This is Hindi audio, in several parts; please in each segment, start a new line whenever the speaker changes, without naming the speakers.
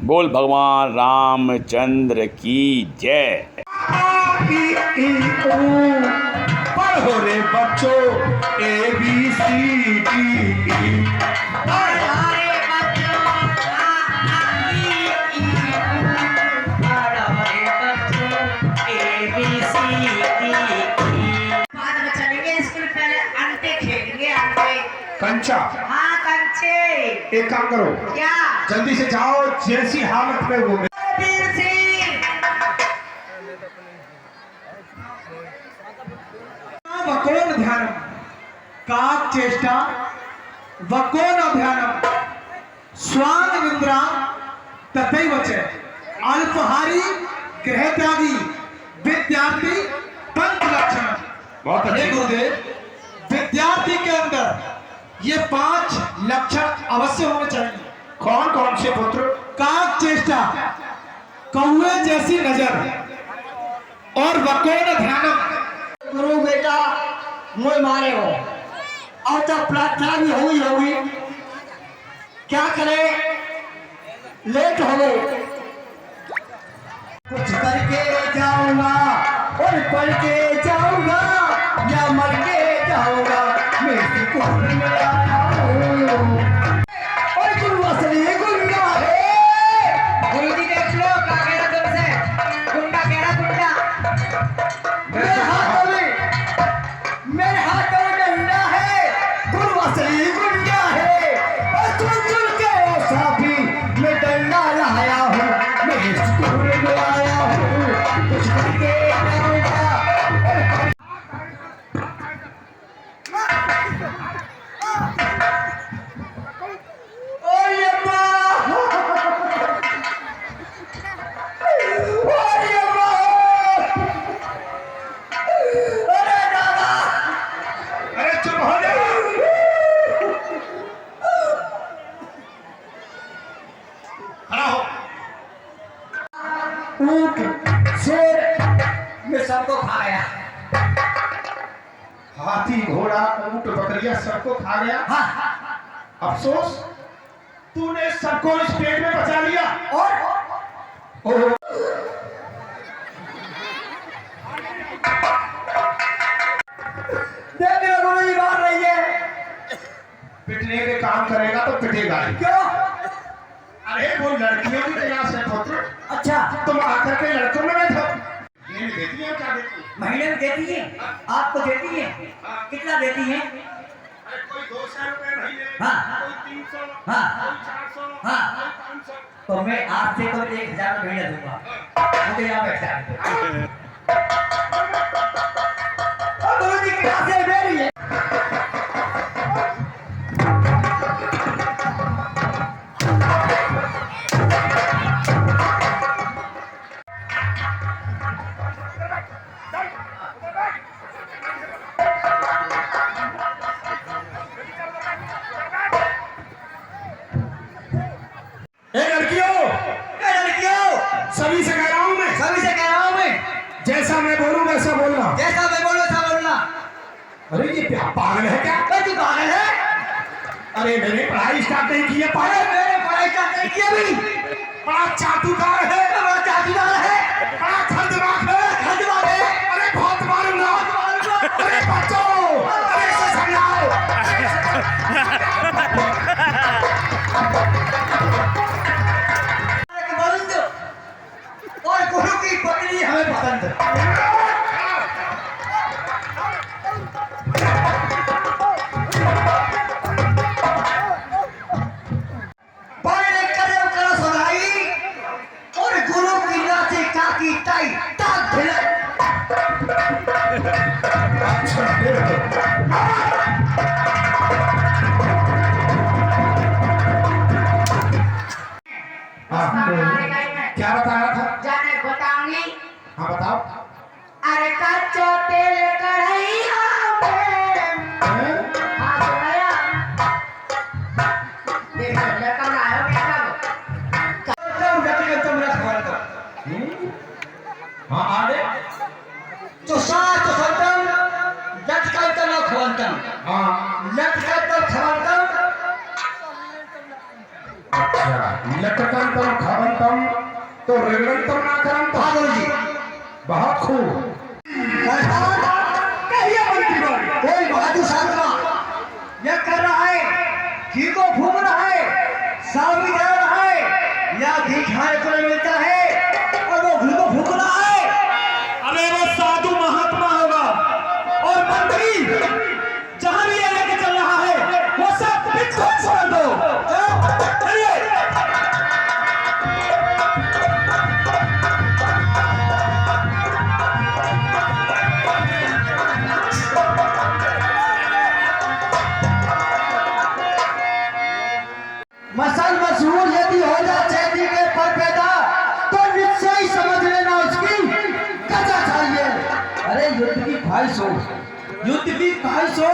बोल भगवान रामचंद्र की जय।
पढ़ो रे बच्चों ABCD। कंचा।
हाँ कंचे।
एक काम करो,
क्या?
जल्दी से जाओ, जैसी हालत में वो
वीर सिंह।
वकोन ध्यानम काक चेष्टा वकोन अभ्यानम स्वांग विंद्रा तथैव च अल्पहारी गृह त्यागी विद्यार्थी पंच लक्षण। बहुत अच्छे गुरुदेव, विद्यार्थी के अंदर ये 5 लक्षण अवश्य होने चाहिए। कौन कौन से पुत्र? काक चेष्टा, कौवे जैसी नजर, और वकोन ध्यानम।
गुरु बेटा मुझे मारे हो और तब प्रार्थना भी हुई होगी, क्या करें, लेट हो गए। कुछ करके जाऊंगा और पढ़ के जाऊंगा या मर के जाऊंगा, मेरे को में आया हूँ। और गुरु असली गुंडा है। गुरु जी देख लो क्या कह रहा तुमसे, गुंडा कह रहा गुंडा। मेरे हाथ में डंडा है, गुरु असली गुंडा है। और चुन के साथी मैं डंडा लाया हूँ, मैं स्कूल में आया हूँ, कुछ करके जाऊंगा। ऊंट शेर में सबको खा गया।
हाथी घोड़ा ऊंट बकरिया सबको खा गया।
हाँ।
अफसोस तूने सबको इस पेट में बचा लिया।
और देखिए गुरु जी मार रही है।
पिटने के काम करेगा तो पिटेगा ही।
क्यों?
अरे वो लड़कियों की तलाश है पुत्र।
अच्छा,
तुम आकर के लड़कों में बैठो। ये देती है क्या देती है?
महीने में देती है, आपको देती है। कितना देती है?
अरे कोई 200 रुपए महीने,
हाँ।
कोई 300,
हाँ।
कोई 400,
हाँ।
कोई 500।
तो मैं आपसे तो 1000 महीने दूंगा, मुझे यहाँ बैठा है। गुरु जी क्या से मेरी है?
सभी से कह रहा हूं मैं,
सभी से कह रहा हूं मैं,
जैसा मैं बोलूं वैसा बोलना।
जैसा मैं बोलूं वैसा बोलना।
अरे ये क्या पागल है क्या?
तू पागल है?
अरे मैंने पढ़ाई स्टार्ट नहीं की है पागल।
मैंने पढ़ाई स्टार्ट नहीं की अभी।
बड़ा चातुकार है,
बड़ा चाटुकार है,
बड़ा खतरनाक है,
खतरनाक है।
अरे बहुत मारूंगा। अरे बच्चों, अरे इसे समझाओ।
बंद और गुरु की पत्नी हमें पसंद है। और गुरु की नाचे काकी टाई ताक भिलक।
क्या बताया था?
जाने बताऊंगी।
हाँ बताओ।
अरे कच्चो तेल कढ़ैया में। हाँ सुनाया। देखो लड़का ना आयो बेटा
तुम रख खबर दो।
हाँ आगे।
तो सात खतम लटका तो खवंतम।
हाँ
लटका तो खवंतम।
अच्छा, लटकन तो खावंतम तो रेगड़ंतम ना करंतम।
हाँ गुरु जी।
बहुत खूब।
कहिए मंत्रीगण, कोई बहादुर साधना यह कर रहा है, घी को फूक रहा है, साबी दे रहा है, या घी खाने को नहीं मिलता है और वो घी को फूक रहा है। अरे वो साधु महात्मा होगा और मंत्री जहां भी ये लेके चल रहा है वो सब बिल्कुल छोड़ दो। चलिए। मसल मशहूर यदि हो जाए चैती के पर पैदा तो निश्चय ही समझ लेना उसकी कजा चाहिए। अरे युद्ध की ख्वाहिश हो, युद्ध की ख्वाहिश हो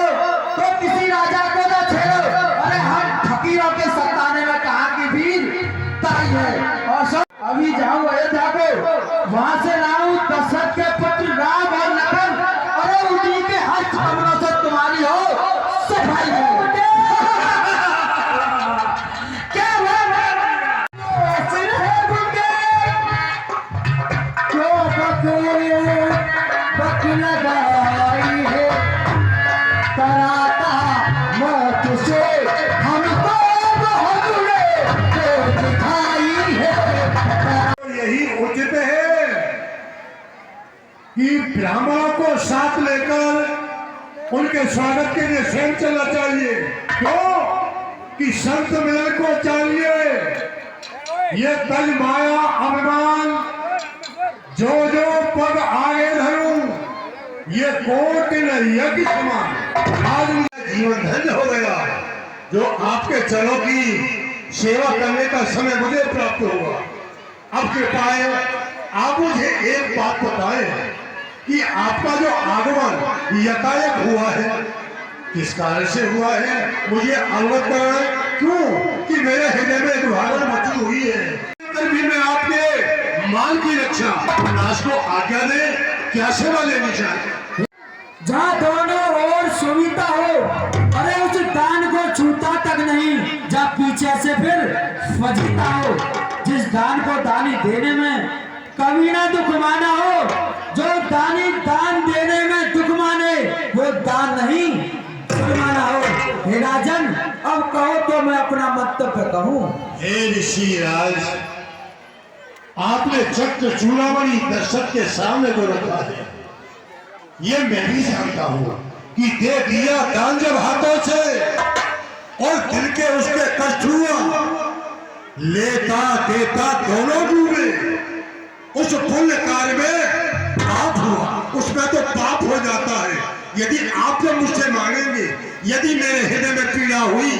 तो किसी राजा को न छेड़ो। अरे हम फकीरों के सताने में कहा कि वीर ताई है। और सब अभी जाऊं अयोध्या को, वहां से लाऊं दशरथ के पुत्र राम और लखन। अरे उन्हीं के हस्त कमलों से तुम्हारी हो सफाई हो।
यही उचित है कि ब्राह्मणों को साथ लेकर उनके स्वागत के लिए स्वयं चलना चाहिए। क्यों कि संत मिलन को चाहिए। ये तज माया अभिमान जो जो पद आगे धरूं, ये कोटि यज्ञ समान आज मेरा जीवन धन्य हो गया। जो आपके चरणों की सेवा करने का समय मुझे प्राप्त हुआ। अब कृपया आप मुझे एक बात बताएं कि आपका जो आगमन यकायक हुआ है किस कारण से हुआ है, मुझे अवगत कराएं। क्यों कि मेरे हृदय में एक भावना मची हुई है। भी मैं आपके माल की रक्षा नाश को आज्ञा दे, क्या सेवा लेनी चाहिए।
जहाँ दोनों ओर सुविधा हो, अरे उस दान को छूता तक नहीं जब पीछे से फिर फजीता हो। जिस दान को दानी देने में कभी ना दुख माना हो, जो दानी दान देने में दुख माने वो दान नहीं माना हो। हे राजन, अब कहो तो मैं अपना मंतव्य कहूँ।
हे ऋषि राज, आपने चक्र चूड़ामणि दशरथ के सामने को रखा है। ये मैं भी जानता हूं कि दे दिया दान जब हाथों से और दिल के उसके कष्ट हुआ, लेता देता दोनों डूबे। उस पुण्य कार्य में पाप हुआ, उसमें तो पाप हो जाता है। यदि आप जब मुझसे मांगेंगे, यदि मेरे हृदय में पीड़ा हुई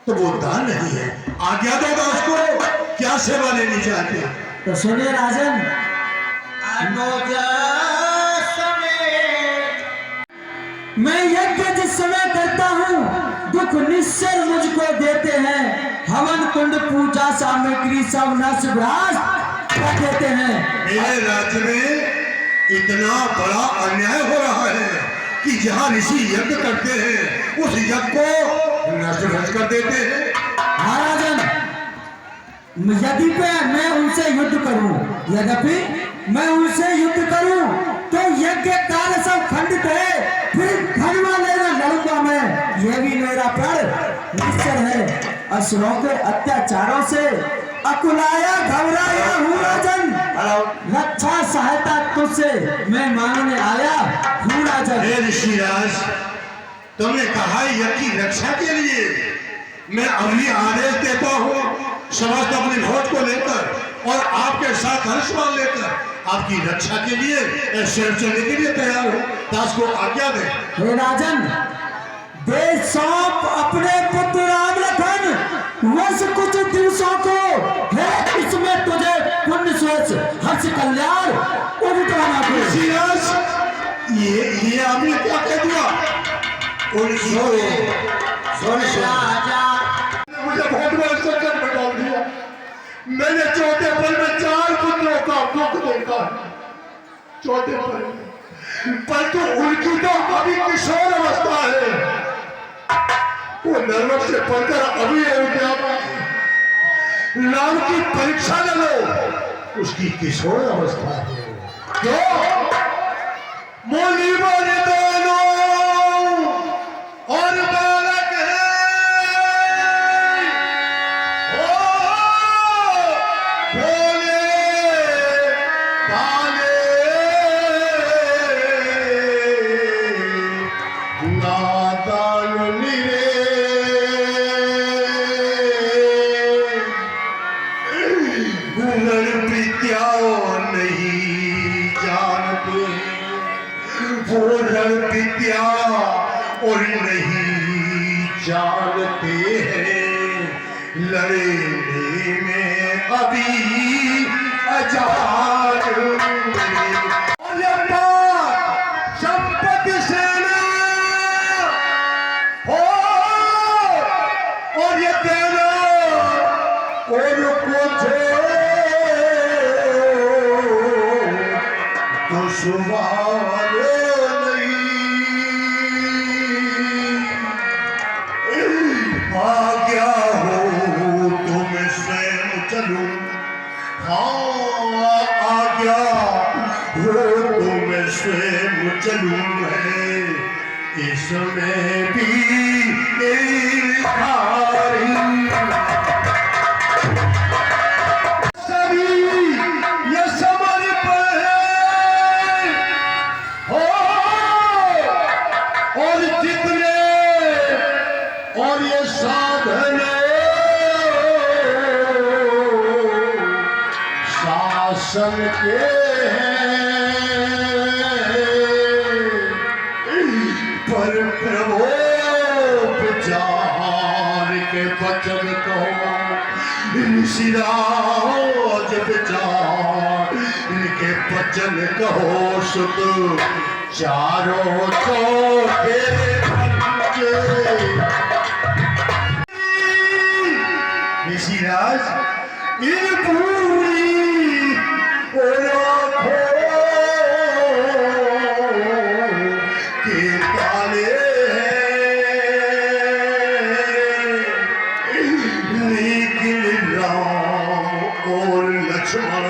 तो वो दान नहीं है। आज्ञा दो दास को, क्या सेवा लेनी चाहते हैं।
तो सुनिए राजन, मैं यज्ञ जिस समय करता हूँ दुख निश्चय मुझको देते हैं। हवन कुंड पूजा सामग्री सब नष्ट भ्रष्ट कर देते हैं।
मेरे राज्य में इतना बड़ा अन्याय हो रहा है कि जहाँ ऋषि यज्ञ करते हैं उस यज्ञ को नष्ट भ्रष्ट कर देते हैं।
महाराजन, यदि मैं उनसे युद्ध करूं, यद्यपि मैं उनसे युद्ध करूं तो यज्ञ कार्य सब खंडित है। फिर धर्म लेना लड़ूंगा मैं, यह भी मेरा प्रण निश्चय है। असुरों के अत्याचारों से अकुलाया घबराया हूँ राजन। रक्षा सहायता तुझसे मैं मांगने आया हूँ राजन।
हे ऋषिराज, तुमने कहा यज्ञ की रक्षा के लिए, मैं अभी आदेश देता हूँ समस्त अपनी भोज को लेकर और आपके साथ हर्षमान लेकर आपकी रक्षा के लिए शहर चलने के लिए तैयार हो। दास को आज्ञा दे।
हे राजन, देश सौंप अपने पुत्र राम लखन, वर्ष कुछ दिवसों को है, इसमें तुझे पुण्य स्वेच हर्ष कल्याण उदितवाना को।
ये आपने क्या कह दिया। मुझे बहुत बड़ा संकट में डाल दिया। मैंने चौथे पल में 4 पुत्रों का दुख देखा। चौथे पल में, परंतु उनकी तो अभी किशोर अवस्था है। वो नर्वस से पढ़कर अभी अयोध्या में नाम की परीक्षा ले लो, उसकी किशोर अवस्था है। क्यों? मोली बोले दोनों और बालक है। ओ भोले भाले नादान निरे रणप्रीत्या नहीं जानते, वो रणप्रीत्या और नहीं जानते हैं, लड़ने में अभी अजान संपत्ति सेना हो और ये देना और कुछ तो सुवाल नहीं। आ गया हो तुम स्वयं चलूं, हाँ आ गया हो तुम स्वयं चलूं है, इसमें भी एक हारी सभी ये समर्पण है हो, और जितने और ये साधन शासन के पर प्रभो विचार के वचन कहो, ऋषिराज विचार इनके वचन कहो, सुत चारों चौके ऋषिराज इन पूरी के काले लेकिन राम और लक्ष्मण,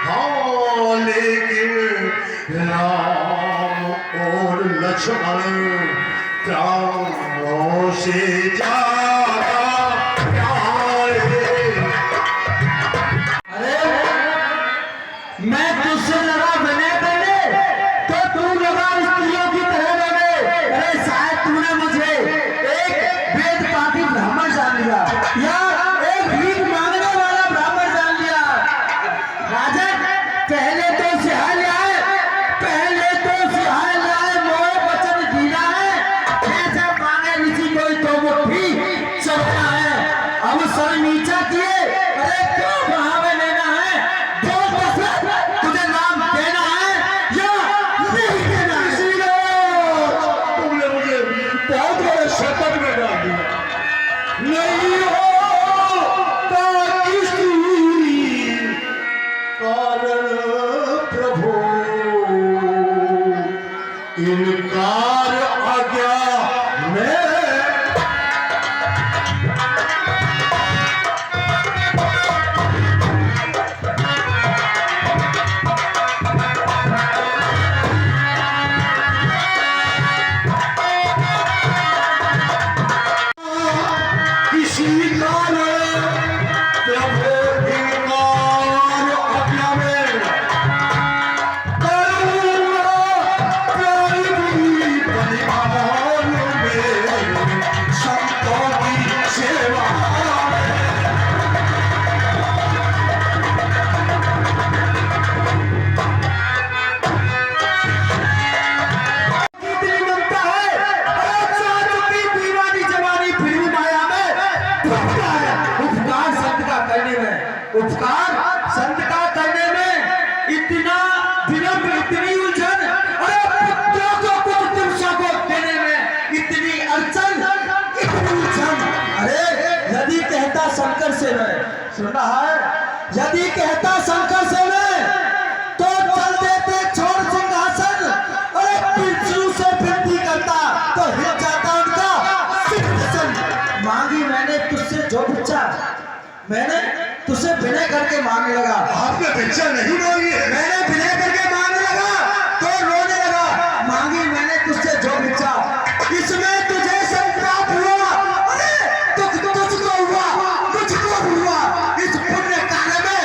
हाँ लेकिन राम और लक्ष्मण प्राणों से ज्यादा
मैं तुझसे लगा बने बने तो तू लगा स्त्रियों की तरह बने। अरे शायद तूने मुझे एक वेद पाठी ब्राह्मण जान लिया या एक भीख मांगने वाला ब्राह्मण जान लिया। राजा पहले तो सिहाय लाए, पहले तो सिहाय लाए, मोह वचन दीना है, जैसा मांगे ऋषि कोई तो मुट्ठी चढ़ना है। अब सर नीचा किए, अरे क्यों बहावे लेना है, बोल दशरथ तुझे नाम देना है या नहीं देना है?
तुमने मुझे बहुत बड़े संकट में डाल दिया। नहीं हो कारण प्रभु इनकार आ गया मैं। किसी कारण प्रभु इनकार आज्ञा में करूँगा प्यारी बलिदान में संतों की सेवा
कितनी ममता है, अरे चाह चुकी दीवानी जवानी फिर भी माया में धोखा है। उपकार संत का करने में, उपकार संत का करने में इतना विनम्र, इतनी उलझन, अरे पुत्रों को कुछ दिवसों को देने में इतनी अड़चन, इतनी उलझन। अरे यदि कहता शंकर से मैं, सुन रहा है, यदि कहता शंकर से मैं तो चल देते छोड़ सिंहासन। अरे पृथ्वी से विनती करता तो हिल जाता उनका सिंहासन। मांगी मैंने तुझसे जो भिक्षा, मैंने विनय करके मांगने लगा।
आपने भिक्षा नहीं मांगी है?
मैंने विनय करके मांगने लगा तो रोने लगा। मांगी मैंने तुझसे जो भिक्षा, इसमें तुझे सब प्राप्त हुआ। अरे तुझको हुआ, तुझको हुआ। इस पुण्य कार्य में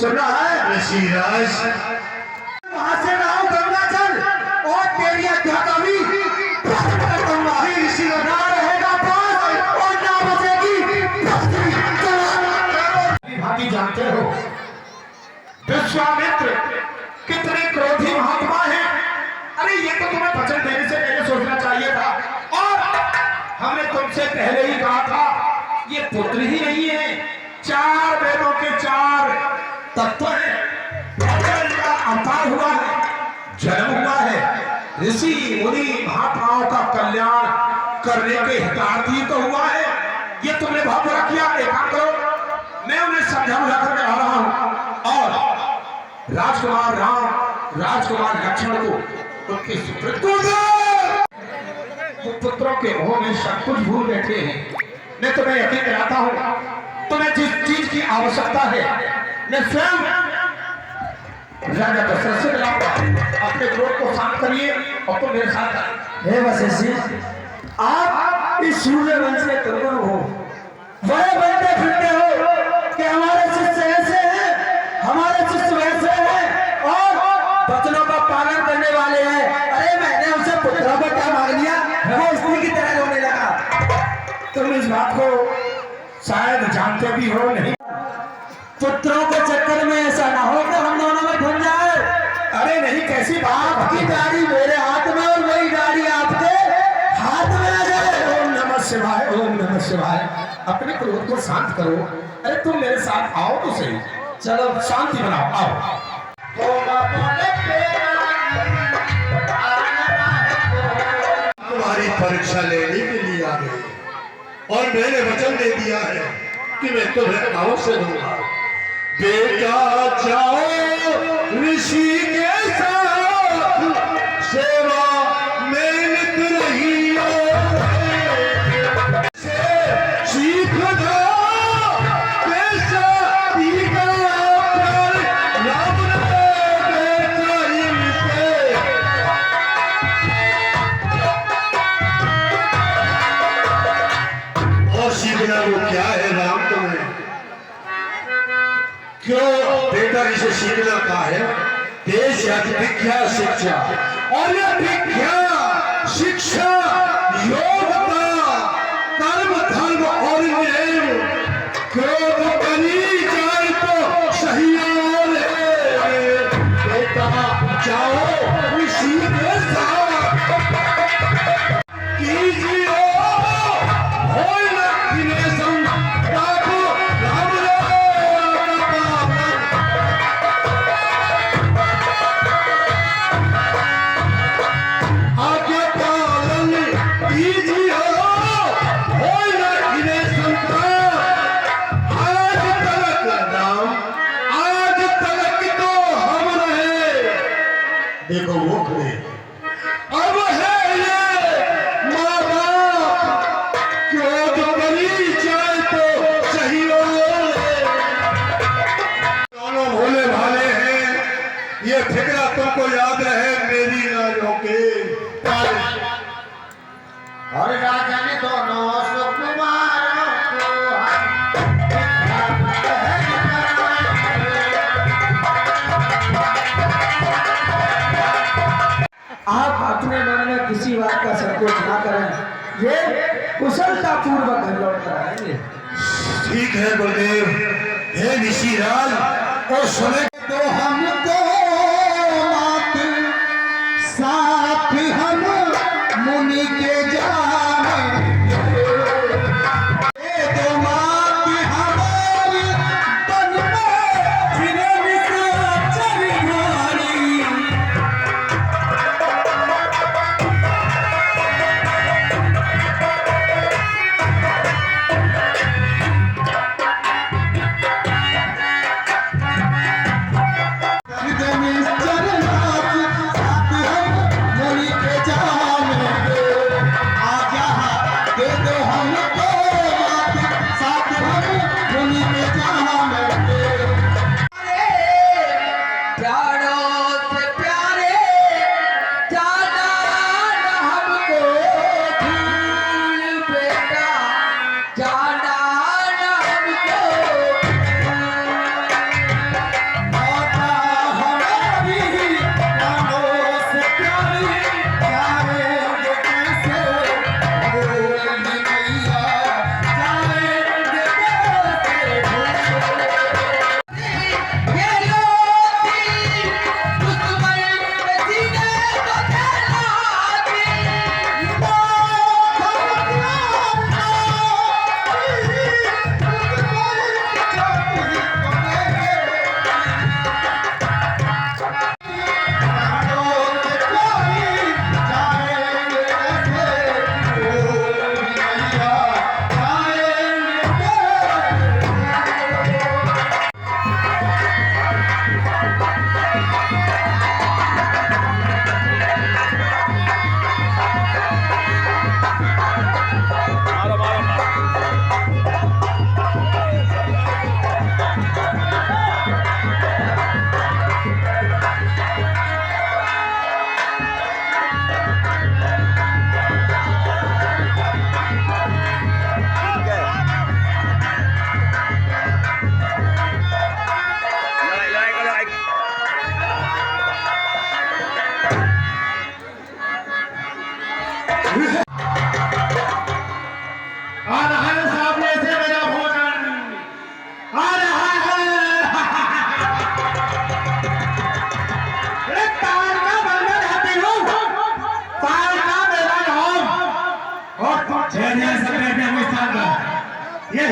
सुना है
ऋषिराज,
वहां से ना हो गंगा जल और तेरी अध्यात्मी ना रहेगा पास और ना बचेगी। भांति जानते हो विश्वामित्र कितने क्रोधी महात्मा हैं। अरे ये तो तुम्हें वचन देने से पहले सोचना चाहिए था। और हमने तुमसे पहले ही कहा था ये पुत्र ही नहीं है, 4 वेदों के 4 तत्व है। अवतार हुआ है, जन्म हुआ है, ऋषि मुनि महात्माओं का कल्याण करने के हितार्थी तो हुआ है। ये तुमने बहुत बड़ा किया। एकांत करो, मैं उन्हें समझा बुझा करके आ रहा हूं। और राजकुमार राम, राजकुमार लक्ष्मण को उनके सुपुत्र पुत्रों के मुंह में सब कुछ भूल बैठे हैं। मैं तुम्हें यकीन दिलाता हूं, तुम्हें जिस चीज की आवश्यकता है मैं स्वयं राजा दशरथ से मिलाऊंगा। अपने क्रोध को शांत करिए और तुम मेरे साथ आए। हे वशिष्ठ, आप इस सूर्यवंश के तरुण हो, बड़े बनते फिरते हो कि हमारे शिष्य ऐसे हैं, हमारे शिष्य वैसे हैं और वचनों का पालन करने वाले हैं। अरे मैंने उनसे पुत्रों को क्या मांग लिया, वो स्त्री की तरह रोने लगा। तुम इस बात को शायद जानते भी हो नहीं। पुत्रों के चक्कर में ऐसा ना हो कि हम दोनों में फंस जाए। अरे नहीं, कैसी बात। आपकी गाड़ी मेरे हाथ में और मेरी गाड़ी आपके हाथ में आ जाए। ओम नमः शिवाय, ओम नमः शिवाय। अपने क्रोध को शांत करो। अरे तुम मेरे साथ आओ तो सही। चलो शांति बनाओ, आओ।
तुम्हारी परीक्षा लेने के लिए आ गए और मैंने वचन दे दिया है कि मैं तुम्हें अवश्य दूंगा। बेटा जाओ ऋषि के साथ, सेवा में नित रही हो, सीख दो कैसा टीका प्यार राम ने चाहिए। और सीखना वो क्या है राम तुम्हें? क्यों बेटा इसे सीखना का है? देश या भिक्षा शिक्षा, और यह भिक्षा शिक्षा योग्यता कर्म धर्म और न्याय क्रोध करी जाए तो सही और है। बेटा जाओ ऋषि के साथ कीजिए होय लक्ष्मी सम ताको राम आगे पालन कीजिए होय लक्ष्मी संता। आज तलक राम, आज तलक तो हम रहे। देखो वो खड़े अब है ये माँ बाप, क्रोध करी जाए तो सही हो। दोनों भोले भाले हैं, ये फिक्रा तुमको याद रहे मेरी राजों के।
और राजन दोनों सुकुमारों को आप अपने मन में किसी बात का संकोच ना करें। ये कुशलता पूर्वक घर लौट कर आएंगे।
ठीक है गुरुदेव। हे ऋषिराज, और सुने
तो हमको मात साथ हम मुनि के जाने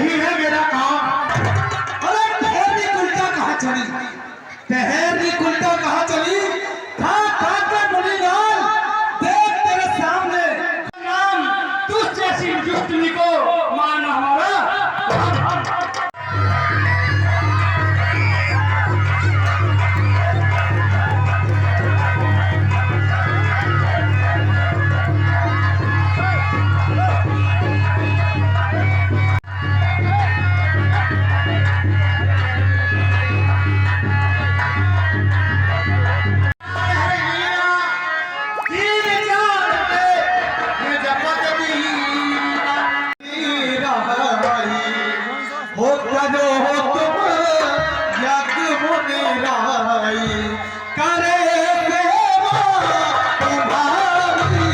यही है मेरा काम।
अरे ठहरनी उल्टा कहाँ चली, ठहरनी उल्टा कहाँ चली? खा खा के मुनीलाल देख तेरे सामने
नाम तुझ जैसी दुष्टनी को मारना हमारा
हो करो तुम यज्ञ मुनिराई, करे सेवा तुम्हारी,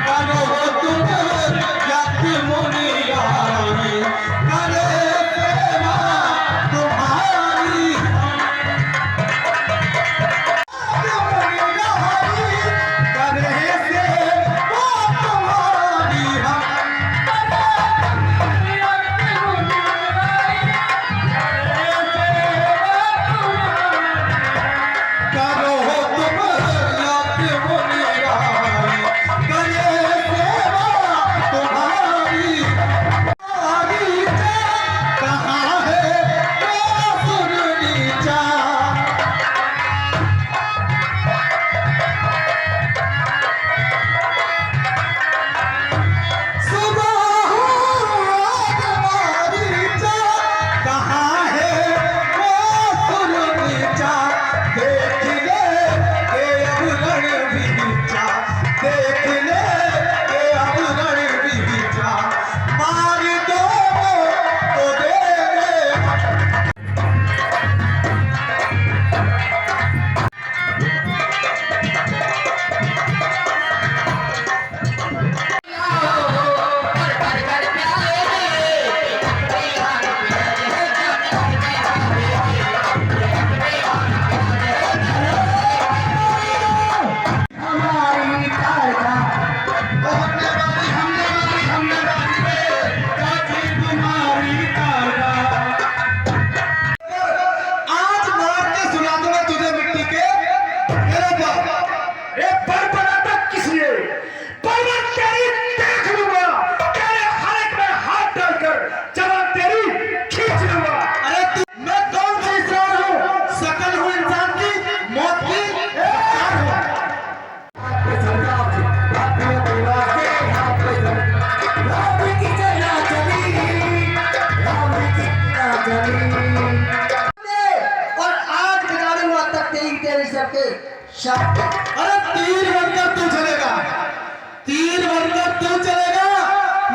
करो तुम यज्ञ मुनिराई, करे सेवा तुम्हारी, करे सेवा तुम्हारी। करो तुम यज्ञ मुनिराई, करे सेवा तुम्हारी। आगे कहाँ है वो सुर नीचा, सुबह तुम्हारी चा, कहाँ है वो सुर नीचा? देख ले के अब रण बीचा, देख ले के अब रण बीचा, मार दो तो दे दे।
हमारी कारका
आज मार के सुना दूंगा तुझे मिट्टी के मेरे बाप।
ए बड़बड़ाता किस लिए? बड़बड़ तेरी देख लूंगा, तेरे हलक में हाथ डालकर जवान तेरी खींच लूंगा।
अरे तू, मैं कौन सा इंसान हूँ? शकल हूँ इंसान की, मौत की इंसान हूँ।
और आज बिगाड़े हुआ तक तेरी सबके शब्द
अरे तीर बनकर तू चलेगा, तीर बनकर तू चलेगा,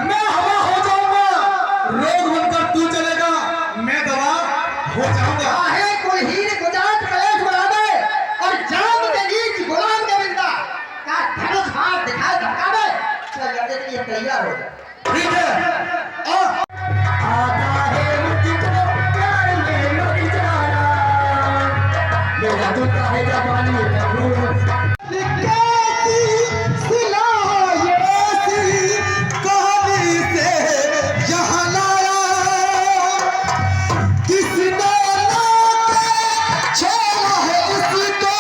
मैं हवा हो जाऊंगा, रोग बनकर तू चलेगा, मैं दवा हो जाऊंगा।
आहे कोई हीर गुजारत कलेश बना दे और जाम के नीच गुलाम के बिंदा का धनुष हाथ दिखाए धक्का दे, चल लड़ने के लिए तैयार हो जा।
ठीक है आ
आता है मुझको प्यार में लुट जाना, मेरा दूल्हा है जवानी का रूप।
कैसी सिला ये सी कहानी से यहाँ लाया, किसने लाके छोड़ा है उसको,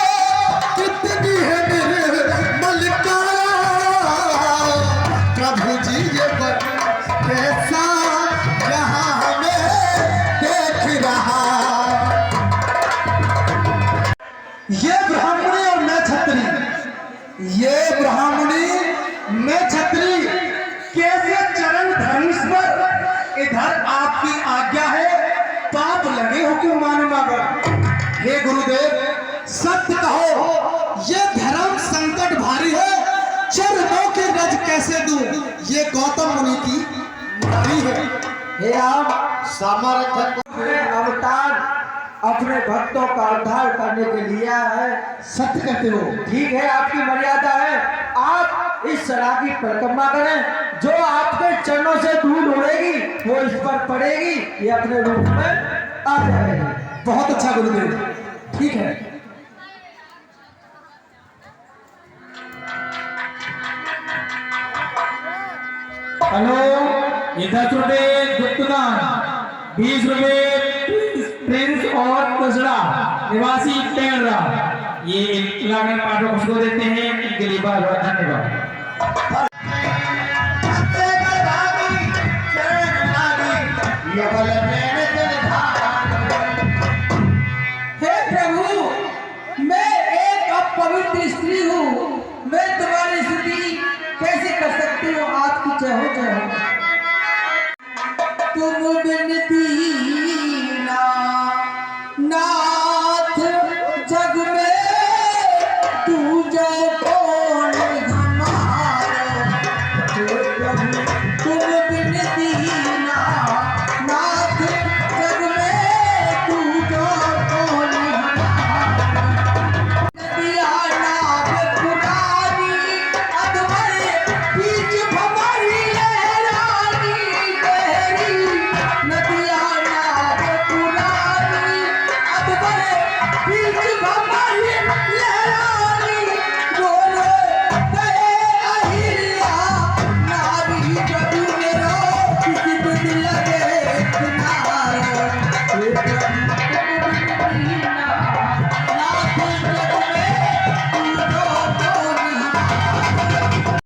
कितनी है निर्मल काया। प्रभु जी ये बन कैसा यहाँ हमें देख रहा, ये ब्राह्मणी और मैं छत्री, ये ब्राह्मणी मैं छत्री, कैसे चरण धनुष पर इधर आपकी आज्ञा है, पाप लगे हो क्यों मानो मगर। हे गुरुदेव सत्य कहो, ये धर्म संकट भारी है, चरणों के रज कैसे दूं, ये गौतम मुनि की नारी है।
हे आप सामर्थ्य अवतार अपने भक्तों का उद्धार करने के लिए है।
सत्य कहते हो।
ठीक है, आपकी मर्यादा है, आप इस सलाह की परिक्रमा करें, जो आपके चरणों से धूल उड़ेगी वो इस पर पड़ेगी, ये अपने रूप में आ जाएगी।
बहुत अच्छा गुरुदेव, ठीक है। हेलो,
ये 10 रुपए गुप्तदान, 20 रुपए प्रिंस और कसड़ा निवासी टेंगरा, ये इलाके पाठक को देते हैं। इनके लिए बहुत बहुत धन्यवाद।
हे प्रभु, मैं एक अपवित्र स्त्री हूँ, मैं तुम्हारी स्तुति कैसे कर सकती हूँ? आपकी जय हो, जय हो। तुम बिन दीना नाथ जग में, तू जय कौन हमारा। तुम बिन दीना